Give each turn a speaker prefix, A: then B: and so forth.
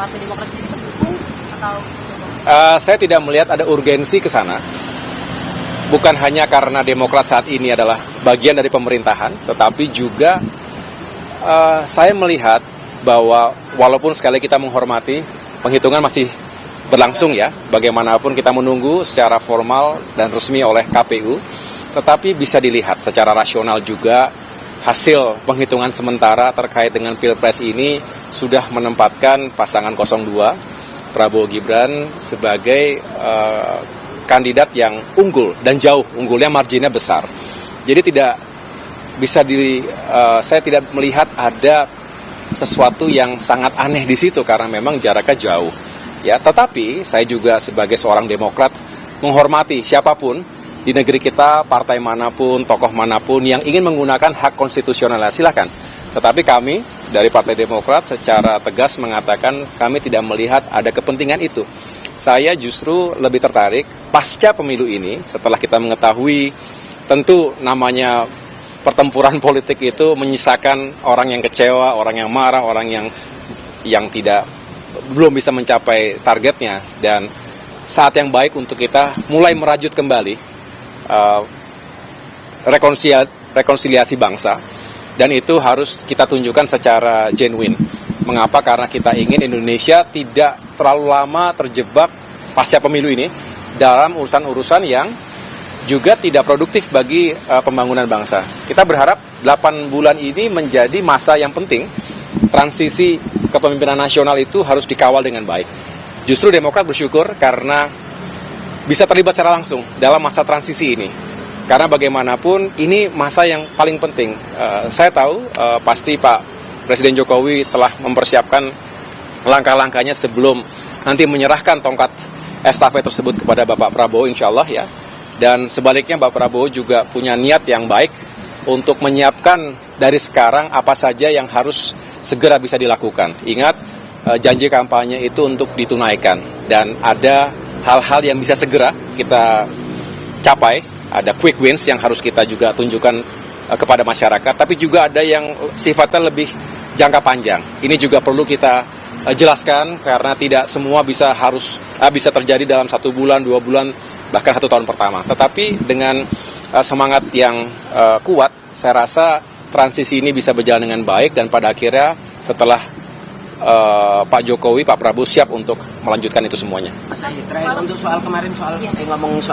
A: Partai Demokrat sendiri mendukung atau?
B: Saya tidak melihat ada urgensi ke sana. Bukan hanya karena Demokrat saat ini adalah bagian dari pemerintahan, tetapi juga saya melihat bahwa walaupun sekali kita menghormati, penghitungan masih berlangsung ya, bagaimanapun kita menunggu secara formal dan resmi oleh KPU, tetapi bisa dilihat secara rasional juga hasil penghitungan sementara terkait dengan Pilpres ini sudah menempatkan pasangan 02, Prabowo Gibran sebagai kandidat yang unggul dan jauh, unggulnya marginnya besar. Jadi tidak bisa saya tidak melihat ada sesuatu yang sangat aneh di situ karena memang jaraknya jauh. Ya, tetapi saya juga sebagai seorang Demokrat menghormati siapapun di negeri kita, partai manapun, tokoh manapun yang ingin menggunakan hak konstitusionalnya, silakan. Tetapi kami dari Partai Demokrat secara tegas mengatakan kami tidak melihat ada kepentingan itu. Saya justru lebih tertarik pasca pemilu ini, setelah kita mengetahui tentu namanya pertempuran politik itu menyisakan orang yang kecewa, orang yang marah, orang yang belum bisa mencapai targetnya, dan saat yang baik untuk kita mulai merajut kembali rekonsiliasi bangsa, dan itu harus kita tunjukkan secara genuine. Mengapa? Karena kita ingin Indonesia tidak terlalu lama terjebak pasca pemilu ini dalam urusan-urusan yang juga tidak produktif bagi pembangunan bangsa. Kita berharap 8 bulan ini menjadi masa yang penting. Transisi kepemimpinan nasional itu harus dikawal dengan baik. Justru Demokrat bersyukur karena bisa terlibat secara langsung dalam masa transisi ini. Karena bagaimanapun ini masa yang paling penting. Saya tahu pasti Pak Presiden Jokowi telah mempersiapkan langkah-langkahnya sebelum nanti menyerahkan tongkat estafet tersebut kepada Bapak Prabowo, insya Allah ya. Dan sebaliknya Bapak Prabowo juga punya niat yang baik untuk menyiapkan dari sekarang apa saja yang harus segera bisa dilakukan. Ingat, janji kampanye itu untuk ditunaikan. Dan ada hal-hal yang bisa segera kita capai. Ada quick wins yang harus kita juga tunjukkan kepada masyarakat. Tapi juga ada yang sifatnya lebih jangka panjang. Ini juga perlu kita jelaskan karena tidak semua bisa terjadi dalam 1 bulan, 2 bulan, bahkan 1 tahun pertama. Tetapi dengan semangat yang kuat, saya rasa transisi ini bisa berjalan dengan baik dan pada akhirnya setelah Pak Jokowi, Pak Prabowo siap untuk melanjutkan itu semuanya.
C: Mas Ahy, terakhir untuk soal kemarin ngomong soal